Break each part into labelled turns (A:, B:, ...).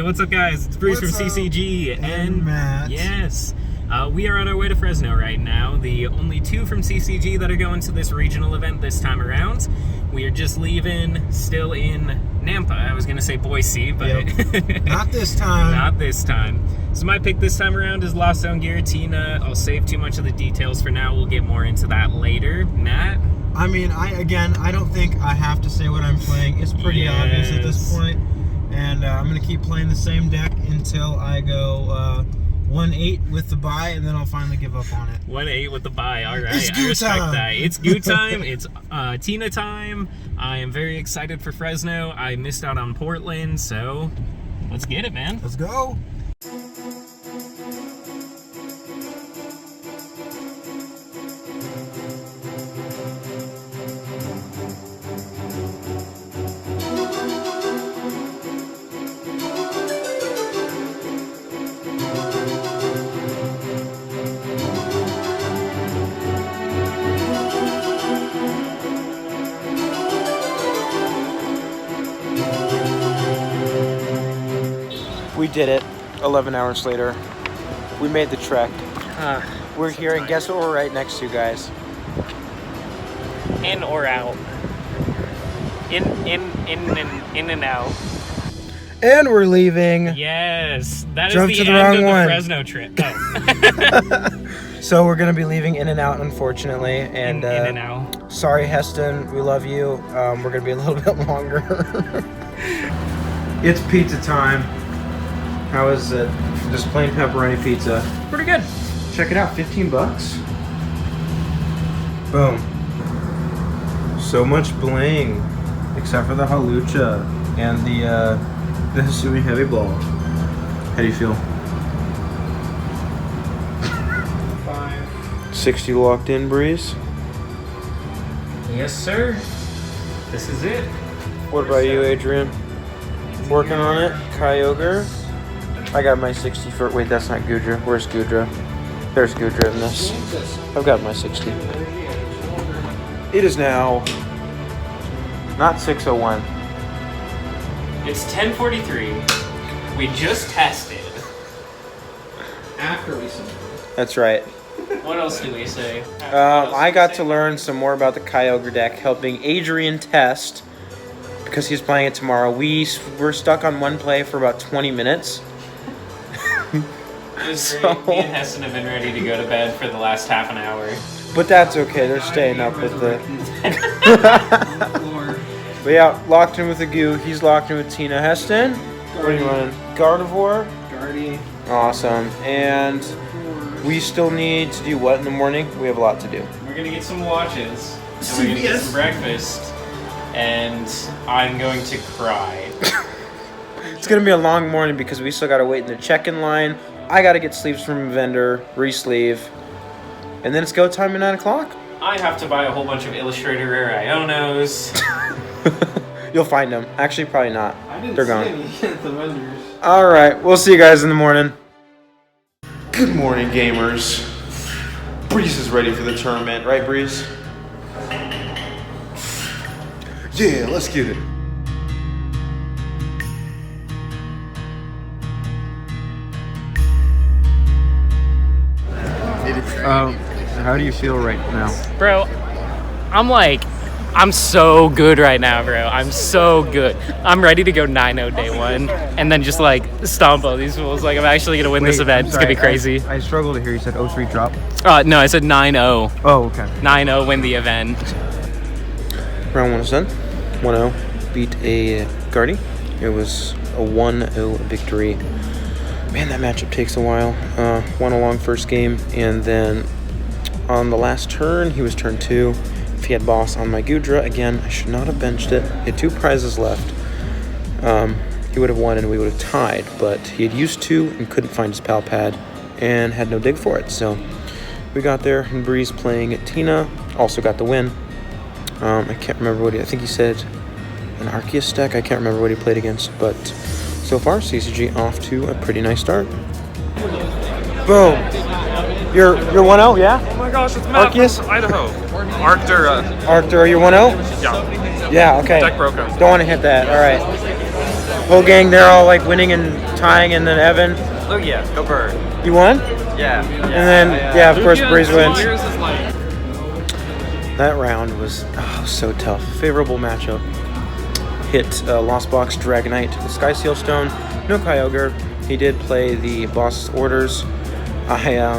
A: what's up, guys? It's Bruce
B: What's
A: from
B: up?
A: CCG
B: And Matt.
A: Yes, we are on our way to Fresno right now. The only two from CCG that are going to this regional event this time around. We are just leaving, still in Nampa. I was gonna say Boise, but
B: Not this time.
A: Not this time. So my pick this time around is Lost Zone Giratina. I'll save too much of the details for now. We'll get more into that later. Matt?
B: I mean, I don't think I have to say what I'm playing. It's pretty obvious at this point. And I'm going to keep playing the same deck until I go 1-8 with the bye, and then I'll finally give up on it.
A: 1-8 with the bye. All right,
B: It's
A: I
B: goo
A: respect
B: time.
A: that. It's goo time. It's Tina time. I am very excited for Fresno. I missed out on Portland, so let's get it, man.
B: Let's go. We did it 11 hours later. We made the trek. We're here, and guess what we're right next to, guys?
A: In or out? In and out.
B: And we're leaving.
A: Yes, that
B: Jumped
A: is
B: to
A: the
B: the
A: end
B: wrong
A: of
B: one.
A: the Fresno trip. Oh.
B: So we're going to be leaving In and Out, unfortunately. And,
A: in and out.
B: Sorry, Heston. We love you. We're going to be a little bit longer. It's pizza time. How is it? Just plain pepperoni pizza.
A: Pretty good.
B: Check it out, 15 bucks. Boom. So much bling, except for the halucha and the Hisui heavy ball. How do you feel? 60 locked in, Breeze.
A: Yes, sir. This is it.
B: What about you, Adrian? Working on it? Kyogre? I got my 60 for... Wait, that's not Gudra. Where's Gudra? There's Gudra in this. I've got my 60. It is now... not 6:01.
A: It's 10:43. We just tested. After we said.
B: That's right.
A: What else do we say?
B: I got to learn some more about the Kyogre deck, helping Adrian test, because he's playing it tomorrow. We were stuck on one play for about 20 minutes.
A: So, me and Heston have been ready to go to bed for the last half an hour.
B: But that's okay, they're staying up with the... But yeah, locked in with the goo. He's locked in with Tina. Heston? What are you running? Gardevoir?
A: Guardy.
B: Awesome. And we still need to do what in the morning? We have a lot to do.
A: We're gonna get some watches, and we're gonna get some breakfast, and I'm going to cry.
B: It's gonna be a long morning because we still gotta wait in the check-in line. I gotta get sleeves from a vendor, re-sleeve, and then it's go time at 9 o'clock.
A: I have to buy a whole bunch of Illustrator Rare Ionos.
B: You'll find them. Actually, probably not. They're gone.
A: Any at the vendors.
B: All right, we'll see you guys in the morning. Good morning, gamers. Breeze is ready for the tournament, right, Breeze? Yeah, let's get it. How do you feel right now?
A: Bro, I'm so good right now, bro. I'm so good. I'm ready to go 9-0 day one and then just stomp all these fools. I'm actually going to win this event. It's going to be crazy.
B: I struggled to hear you said 0-3 drop.
A: No, I said 9-0.
B: Oh, okay.
A: 9-0 win the event.
B: Round one is done. 1-0. Beat a Guardy. It was a 1-0 victory. Man, that matchup takes a while. Won a long first game, and then on the last turn, he was turn 2. If he had boss on my Gudra, again, I should not have benched it. He had 2 prizes left. He would have won and we would have tied, but he had used 2 and couldn't find his pal pad and had no dig for it. So we got there, and Breeze playing at Tina also got the win. I can't remember I think he said an Arceus deck. I can't remember what he played against, but so far, CCG off to a pretty nice start. Boom. You're 1-0, yeah?
C: Oh my gosh, it's Matt
B: Arceus?
C: from Idaho. Arctura.
B: Arthur, are you 1-0?
C: Yeah.
B: Yeah, okay.
C: Deck broken.
B: Don't want to hit that, all right. Whole gang, they're all like winning and tying, and then Evan.
C: Oh yeah, go Bird.
B: You won?
C: Yeah.
B: And then, yeah, of course, Breeze wins.
D: Yours is like
B: That round was so tough. Favorable matchup. Hit Lost Box Dragonite, Sky Seal Stone, no Kyogre. He did play the boss orders. I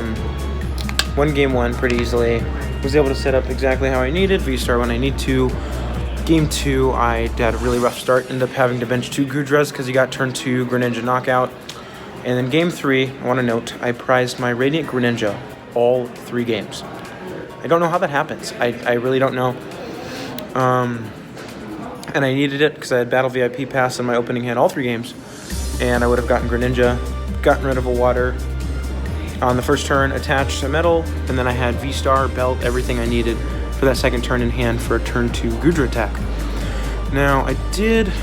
B: won game 1 pretty easily. Was able to set up exactly how I needed, V-Star when I need to. Game 2, I had a really rough start. Ended up having to bench 2 Gudras because he got turn 2 Greninja knockout. And then game 3, I want to note, I prized my Radiant Greninja all 3 games. I don't know how that happens. I really don't know. And I needed it because I had Battle VIP Pass in my opening hand all 3 games. And I would have gotten Greninja, gotten rid of a water on the first turn, attached a metal, and then I had V-Star, Belt, everything I needed for that second turn in hand for a turn 2 Gudra attack. Now, I did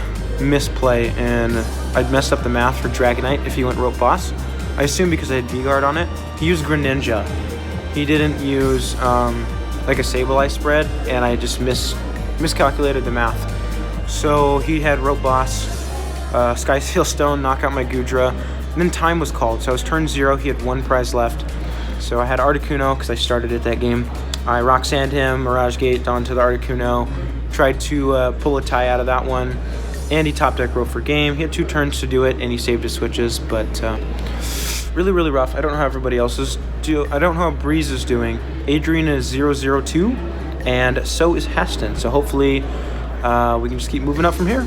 B: misplay, and I'd messed up the math for Dragonite if he went Rope Boss. I assume because I had V-Guard on it. He used Greninja. He didn't use like a Sableye spread, and I just miscalculated the math. So he had Rope Boss, Sky Seal Stone, knock out my Gudra, and then time was called. So I was turn 0, he had 1 prize left. So I had Articuno, because I started it that game. I Rock Sand him, Mirage Gate onto the Articuno, tried to pull a tie out of that one, and he top deck wrote for game. He had 2 turns to do it, and he saved his switches, but really, really rough. I don't know how everybody else is I don't know how Breeze is doing. Adrian is 0-0-2, and so is Heston. So hopefully we can just keep moving up from here.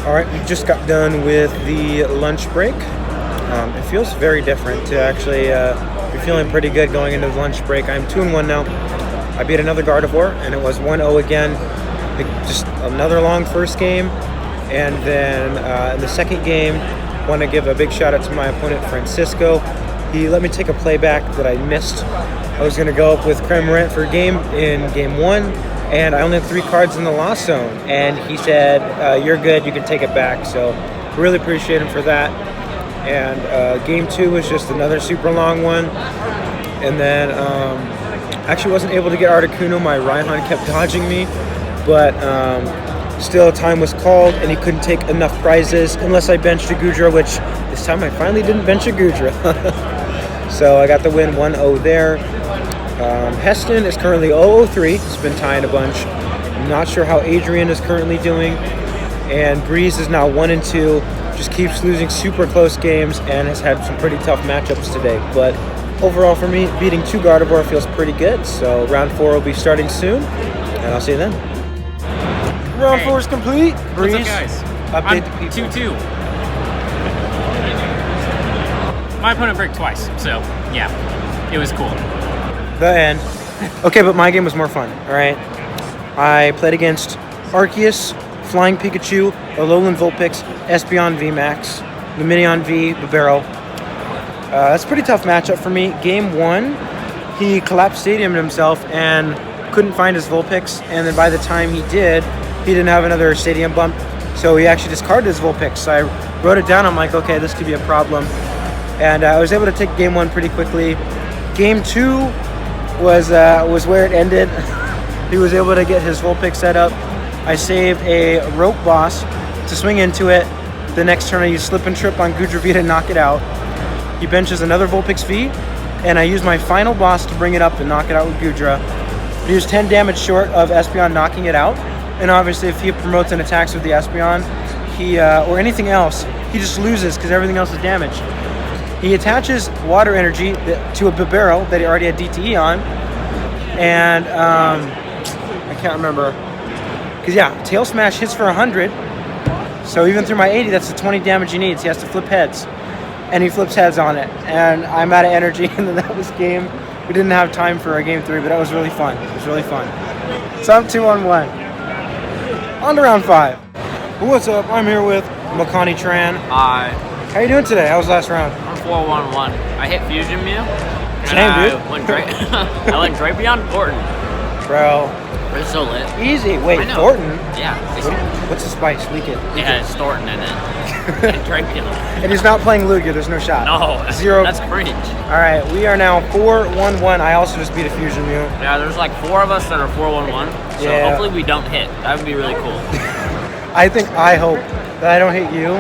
B: All right, we just got done with the lunch break. It feels very different to actually be feeling pretty good going into the lunch break. I'm 2-1 now. I beat another Gardevoir, and it was 1-0 again. Just another long first game. And then in the second game, I want to give a big shout out to my opponent, Francisco. He let me take a playback that I missed. I was going to go up with Cramorant for a game in game 1, and I only had 3 cards in the Lost Zone. And he said, you're good, you can take it back. So really appreciate him for that. And game 2 was just another super long one. And then actually wasn't able to get Articuno. My Raihan kept dodging me. But still, time was called, and he couldn't take enough prizes unless I benched a Gudra, which this time I finally didn't bench a Gudra. So I got the win 1-0 there. Heston is currently 0-3. He's been tying a bunch. I'm not sure how Adrian is currently doing. And Breeze is now 1-2. Just keeps losing super close games and has had some pretty tough matchups today. But overall for me, beating 2 Gardevoir feels pretty good. So round 4 will be starting soon, and I'll see you then. Round 4 is complete. Breeze,
A: what's up, guys?
B: update
A: I'm
B: the people.
A: 2-2. My opponent bricked twice, so yeah, it was cool.
B: The end. Okay, but my game was more fun, all right? I played against Arceus, Flying Pikachu, Alolan Vulpix, Espeon VMAX, Lumineon V, Bibarel. That's a pretty tough matchup for me. Game 1, he collapsed Stadium himself and couldn't find his Vulpix, and then by the time he did, he didn't have another Stadium bump, so he actually discarded his Vulpix. So I wrote it down. I'm like, okay, this could be a problem. And I was able to take game 1 pretty quickly. Game 2 was where it ended. He was able to get his Vulpix set up. I saved a Rope Boss to swing into it. The next turn I used Slip and Trip on Gudra V to knock it out. He benches another Vulpix V, and I used my final boss to bring it up and knock it out with Gudra. He was 10 damage short of Espeon knocking it out. And obviously if he promotes and attacks with the Espeon, or anything else, he just loses because everything else is damaged. He attaches Water Energy to a Bibarel that he already had DTE on. And I can't remember. Because yeah, Tail Smash hits for 100. So even through my 80, that's the 20 damage he needs. He has to flip heads. And he flips heads on it. And I'm out of energy, and then that was game. We didn't have time for game 3, but that was really fun. It was really fun. So I'm 2-1. On to round 5. What's up? I'm here with Makani Tran.
C: Hi.
B: How you doing today? How was last round?
C: I'm 4-1-1. I hit Fusion Mew.
B: Same, dude.
C: I went Drapion Thornton.
B: Bro.
C: It's so lit.
B: Easy. Wait,
C: I know.
B: Thornton?
C: Yeah.
B: What's the spice? Leak it.
C: It has Thornton in it. And Drapion.
B: And he's not playing Lugia. There's no shot.
C: No.
B: 0.
C: That's cringe.
B: All right. We are now 4-1-1. I also just beat a Fusion Mew.
C: Yeah, there's like 4 of us that are 4-1-1. So
B: Yeah.
C: hopefully we don't hit. That would be really cool.
B: I hope that I don't hate you.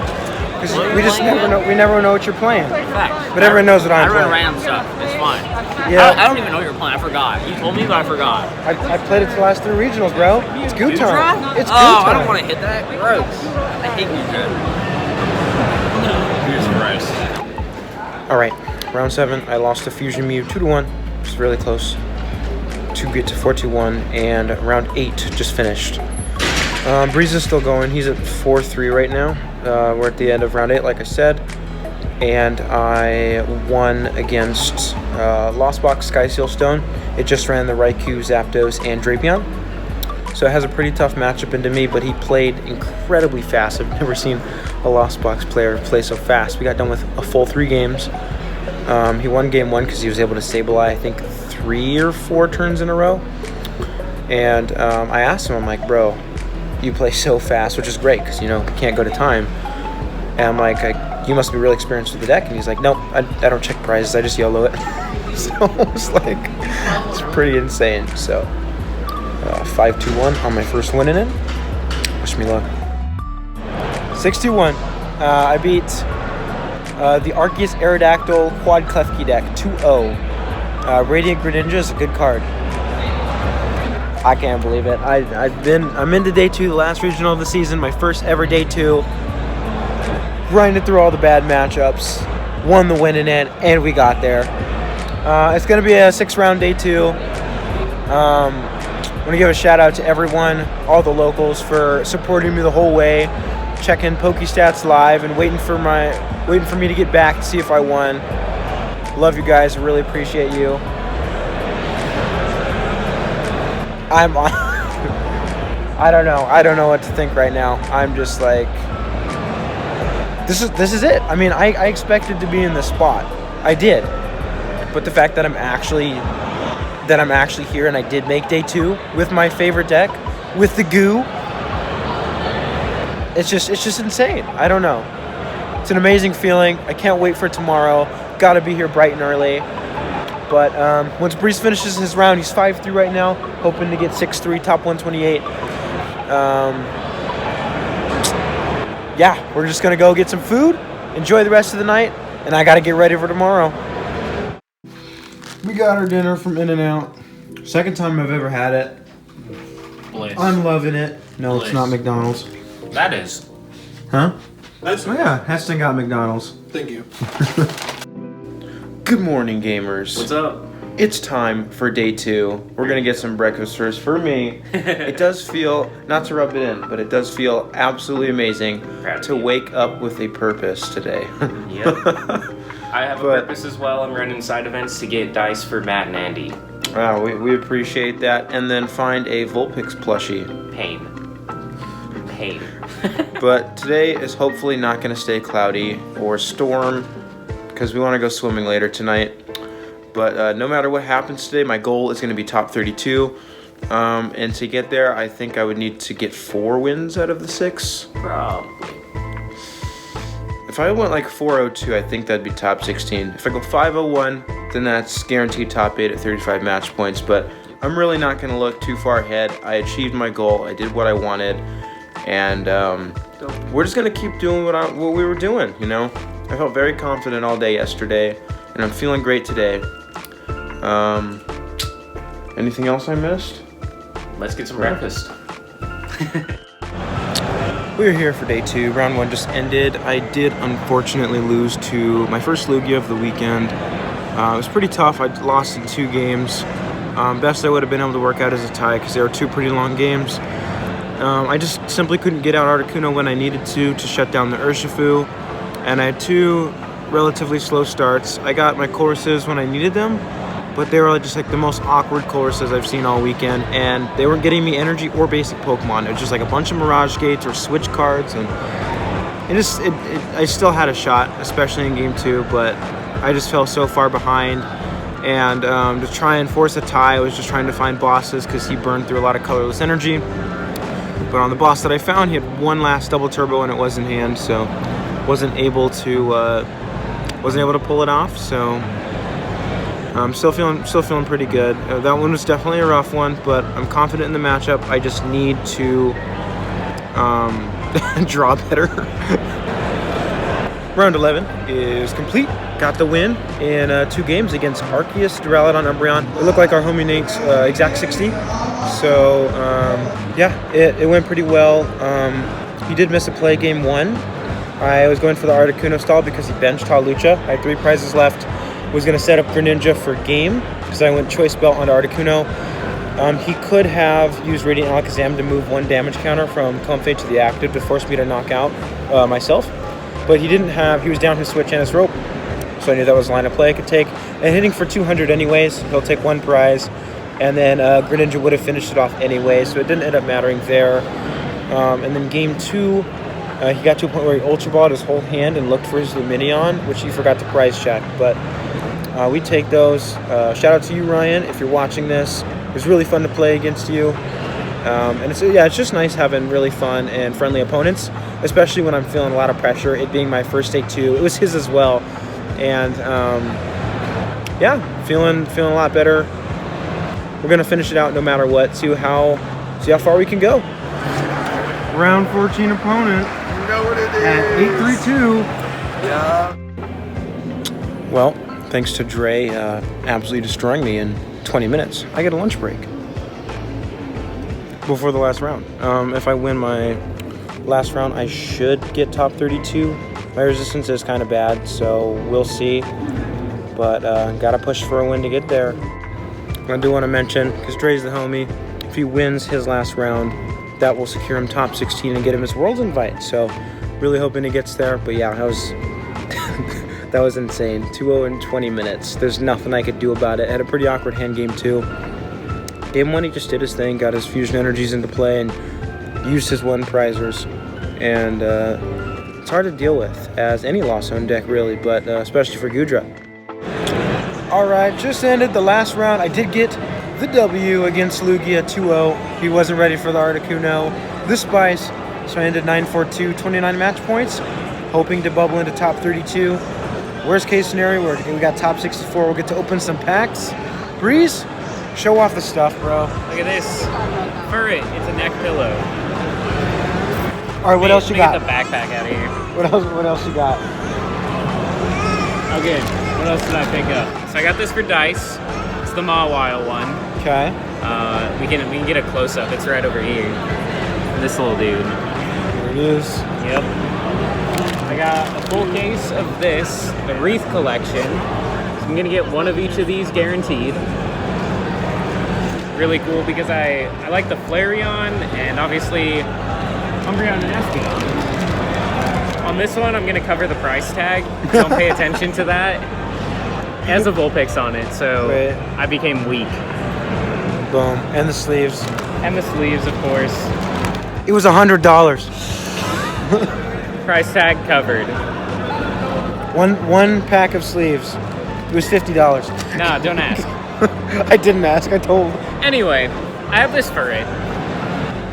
B: Because
C: What are
B: we
C: you
B: just
C: playing
B: never
C: again?
B: know. We never know what you're playing.
C: Facts.
B: But everyone knows what I'm
C: I run
B: playing.
C: random stuff. It's fine.
B: Yeah.
C: I don't even know what you're playing. I forgot. You told me, but I forgot.
B: I played it the last 3 regionals, bro. It's goo
C: Goo
B: time.
C: Trap?
B: It's goo
C: Oh,
B: time.
C: I don't want to hit that. Gross. I hate Goo Trap. No, here's gross.
B: All right, round 7. I lost to Fusion Mew 2-1. It's really close to get to 4-2-1, and round 8 just finished. Breeze is still going. He's at 4-3 right now. We're at the end of round 8, like I said, and I won against Lost Box Sky Seal Stone. It just ran the Raikou, Zapdos, and Drapion, so it has a pretty tough matchup into me. But he played incredibly fast. I've never seen a Lost Box player play so fast. We got done with a full 3 games. He won game 1 because he was able to Sableye, I think, 3 or 4 turns in a row. And I asked him, I'm like, bro, you play so fast, which is great because, you know, you can't go to time. And I'm like, you must be really experienced with the deck. And he's like, nope, I don't check prizes, I just YOLO it. So it's like, it's pretty insane. So 5-2-1 on my first win in it. Wish me luck. 6-2-1. I beat the Arceus Aerodactyl Quad Klefki deck 2-0. Radiant Greninja is a good card. I can't believe it. I'm into day 2, the last regional of the season, my first ever day 2. Grinded through all the bad matchups, won the win in it, and we got there. It's gonna be a 6-round day 2. I want to give a shout out to everyone, all the locals, for supporting me the whole way, checking Pokestats live, and waiting for me to get back to see if I won. Love you guys. I really appreciate you. I don't know. I don't know what to think right now. I'm just like, this is it. I mean, I expected to be in this spot. I did. But the fact that I'm actually here and I did make day 2 with my favorite deck, with the goo, it's just insane. I don't know. It's an amazing feeling. I can't wait for tomorrow. Gotta be here bright and early. But once Breeze finishes his round, he's 5-3 right now, hoping to get 6-3, top 128. Yeah, we're just going to go get some food, enjoy the rest of the night, and I got to get ready for tomorrow. We got our dinner from In-N-Out. Second time I've ever had it.
A: Bliss.
B: I'm loving it. No,
A: Bliss.
B: it's not McDonald's.
A: That is.
B: Huh?
D: That's
B: Oh yeah, Heston got McDonald's.
D: Thank you.
B: Good morning, gamers.
A: What's up?
B: It's time for day 2. We're gonna get some breakfast first. For me, it does feel, not to rub it in, but it does feel absolutely amazing
A: Proud of
B: to
A: you.
B: wake up with a purpose today.
A: Yep. I have a
B: But-
A: purpose as well. I'm running side events to get dice for Matt and Andy.
B: Wow, we appreciate that. And then find a Vulpix plushie.
A: Pain.
B: But today is hopefully not gonna stay cloudy or storm, because we wanna go swimming later tonight. But no matter what happens today, my goal is going to be top 32. And to get there, I think I would need to get 4 wins out of the 6.
A: Probably.
B: If I went like 402, I think that'd be top 16. If I go 501, then that's guaranteed top 8 at 35 match points. But I'm really not going to look too far ahead. I achieved my goal. I did what I wanted. And we're just going to keep doing what we were doing, you know? I felt very confident all day yesterday. And I'm feeling great today. Anything else I missed?
A: Let's get some breakfast.
B: We're here for day 2. Round 1 just ended. I did unfortunately lose to my first Lugia of the weekend. It was pretty tough. I lost in 2 games. Best I would have been able to work out as a tie because they were 2 pretty long games. I just simply couldn't get out Articuno when I needed to shut down the Urshifu. And I had 2 relatively slow starts. I got my courses when I needed them, but they were just like the most awkward courses I've seen all weekend, and they weren't getting me energy or basic Pokemon. It was just like a bunch of Mirage Gates or Switch cards, and I still had a shot, especially in game 2, but I just fell so far behind. And to try and force a tie, I was just trying to find bosses because he burned through a lot of colorless energy. But on the boss that I found, he had 1 last double turbo and it was in hand, so wasn't able to pull it off. So I'm still feeling pretty good. That one was definitely a rough one, but I'm confident in the matchup. I just need to draw better. Round 11 is complete. Got the win in 2 games against Arceus, Duraludon, Umbreon. It looked like our homie Nate's exact 60. So, yeah, it went pretty well. He did miss a play game 1. I was going for the Articuno stall because he benched Hawlucha. I had 3 prizes left. Was going to set up Greninja for game because I went Choice Belt onto Articuno. He could have used Radiant Alakazam to move 1 damage counter from Comfey to the active to force me to knock out myself. But he didn't have, he was down his switch and his rope. So I knew that was a line of play I could take. And hitting for 200 anyways, he'll take 1 prize. And then Greninja would have finished it off anyway, so it didn't end up mattering there. And then game 2, he got to a point where he Ultra Balled his whole hand and looked for his Lumineon, which he forgot to prize check. But we take those. Shout out to you, Ryan, if you're watching this. It was really fun to play against you. And it's just nice having really fun and friendly opponents, especially when I'm feeling a lot of pressure. It being my first state 2, it was his as well, and yeah, feeling a lot better. We're gonna finish it out no matter what. See how far we can go. Round 14 opponent.
C: You know what it is.
B: At 832.
C: Yeah.
B: Well, thanks to Dre absolutely destroying me in 20 minutes, I get a lunch break before the last round. If I win my last round, I should get top 32. My resistance is kind of bad, so we'll see. But gotta push for a win to get there. I do want to mention, because Dre's the homie, if he wins his last round, that will secure him top 16 and get him his Worlds invite. So really hoping he gets there. But yeah, that was that was insane. 2-0 in 20 minutes. There's nothing I could do about it. Had a pretty awkward hand game too. Game 1, he just did his thing, got his fusion energies into play, and used his 1 prizers. And it's hard to deal with as any loss zone deck really, but especially for Gudra. Alright, just ended the last round. I did get the W against Lugia 2-0. He wasn't ready for the Articuno. The Spice, so I ended 9-4-2, 29 match points, hoping to bubble into top 32. Worst case scenario, we got top 64. We'll get to open some packs. Breeze, show off the stuff, bro.
A: Look at this. Furret. It's a neck pillow.
B: All right, what else you got?
A: Get the backpack out of here.
B: What else you got?
A: Okay, what else did I pick up? So I got this for dice. It's the Mawile one.
B: Okay.
A: We can get a close up. It's right over here. This little dude.
B: There it is.
A: Yep. I got a full case of this, the Wreath collection. So I'm gonna get 1 of each of these guaranteed. Really cool because I like the Flareon and obviously Umbreon and Espeon. On this one, I'm gonna cover the price tag. Don't pay attention to that. It has a Vulpix on it, so
B: Right.
A: I became weak.
B: Boom. And the sleeves.
A: And the sleeves, of course.
B: It was $100.
A: Price tag covered.
B: One pack of sleeves. It was $50.
A: Nah, don't ask.
B: I didn't ask. I told.
A: Anyway, I have this for it.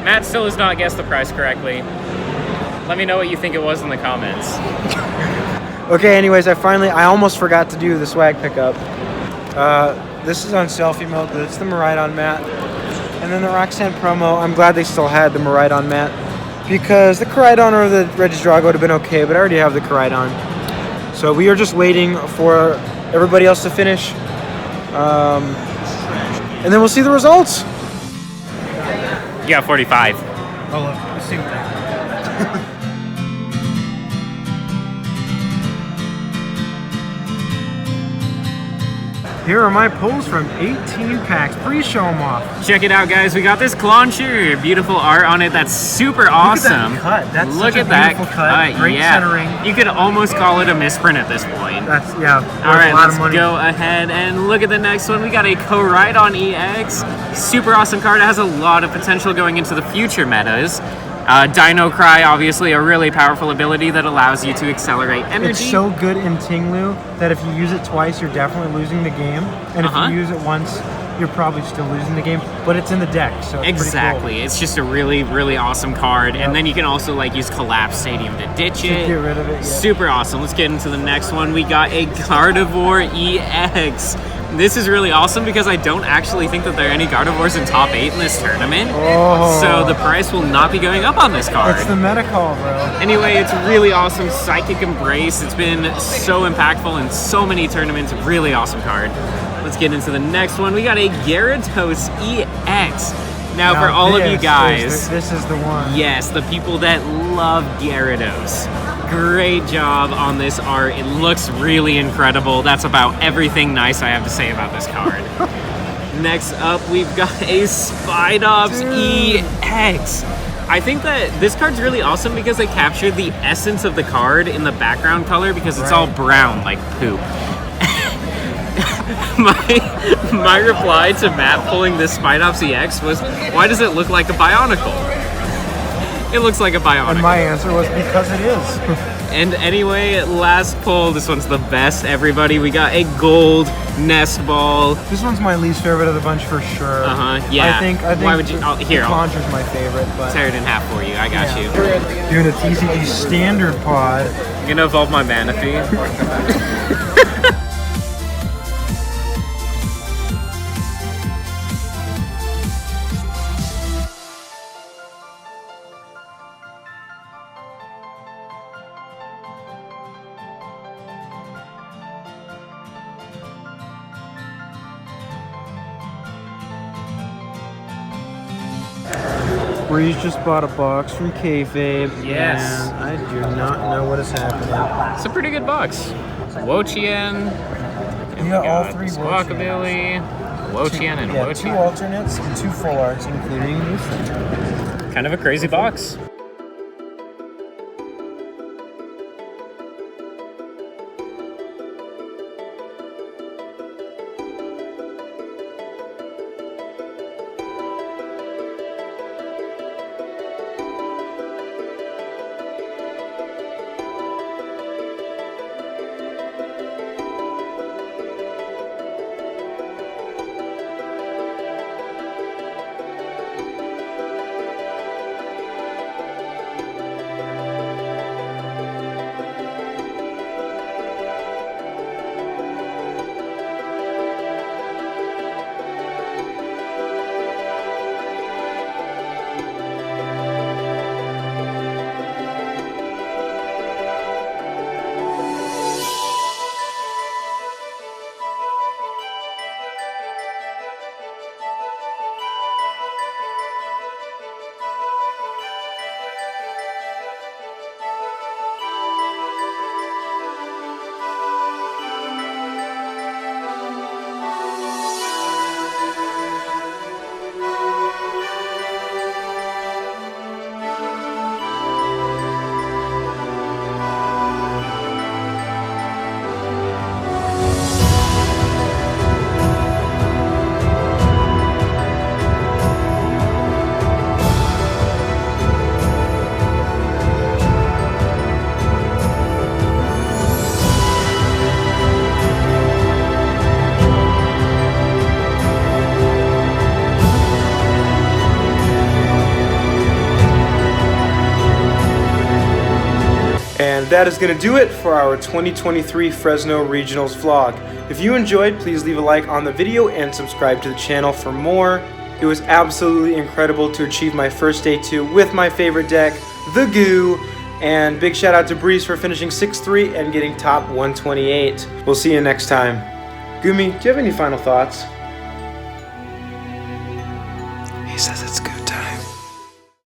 A: Matt still has not guessed the price correctly. Let me know what you think it was in the comments.
B: Okay, anyways, I almost forgot to do the swag pickup. This is on Selfie Mode, but it's the Miraidon mat. And then the Roxanne promo, I'm glad they still had the Miraidon mat, because the Koraidon or the Regidrago would have been okay, but I already have the Koraidon. So we are just waiting for everybody else to finish. And then we'll see the results.
A: You got 45.
B: Oh, let's see what that. Here are my pulls from 18 packs. Please show them off.
A: Check it out, guys. We got this Clauncher. Beautiful art on it. That's super awesome.
B: Look at that cut. That's
A: Look
B: such
A: at
B: a
A: that
B: beautiful cut. Great centering.
A: You could almost call it a misprint at this point.
B: That's, yeah,
A: All right,
B: a lot
A: let's
B: of money.
A: go ahead and look at the next one. We got a Koraidon EX. Super awesome card. It has a lot of potential going into the future metas. Dino Cry, obviously a really powerful ability that allows you to accelerate energy.
B: It's so good in Tinglu that if you use it twice, you're definitely losing the game. And if you use it once, you're probably still losing the game. But it's in the deck, so it's
A: exactly.
B: pretty cool.
A: It's just a really, really awesome card.
B: Yep.
A: And then you can also like use Collapse Stadium to ditch it.
B: Get rid of it. Yeah.
A: Super awesome. Let's get into the next one. We got a Gardevoir EX. This is really awesome because I don't actually think that there are any Gardevoirs in top 8 in this tournament.
B: Oh.
A: So the price will not be going up on this card.
B: It's the meta call, bro.
A: Anyway, it's really awesome. Psychic Embrace. It's been so impactful in so many tournaments. Really awesome card. Let's get into the next one. We got a Gyarados EX. Now for all of you guys,
B: this is the one.
A: yes, the people that love Gyarados. Great job on this art. It looks really incredible. That's about everything nice I have to say about this card. Next up, we've got a Spidops EX. I think that this card's really awesome because they captured the essence of the card in the background color because it's all brown like poop. My reply to Matt pulling this Spidops EX was, why does it look like a Bionicle? It looks like a Bionicle.
B: And my answer was because it is.
A: And anyway, last pull. This one's the best, everybody. We got a gold Nest Ball.
B: This one's my least favorite of the bunch for sure.
A: Yeah.
B: I think
A: Why would you? Here, I'll
B: Launcher's my favorite, but
A: tear it in half for you. I got you.
B: doing a TCG standard pod.
A: I'm gonna evolve my Manaphy.
B: Breeze just bought a box from Kayfabe.
A: Yes.
B: And I do not know what is happening.
A: It's a pretty good box. Wochien.
B: We got all three
A: Squawkabilly, Wochien, and
B: Yeah, 2
A: Wochien.
B: alternates and 2 full arts, including this.
A: Kind of a crazy box.
B: And that is going to do it for our 2023 Fresno Regionals vlog. If you enjoyed, please leave a like on the video and subscribe to the channel for more. It was absolutely incredible to achieve my first day 2 with my favorite deck, the Goo. And big shout out to Breeze for finishing 6-3 and getting top 128. We'll see you next time. Gumi, do you have any final thoughts?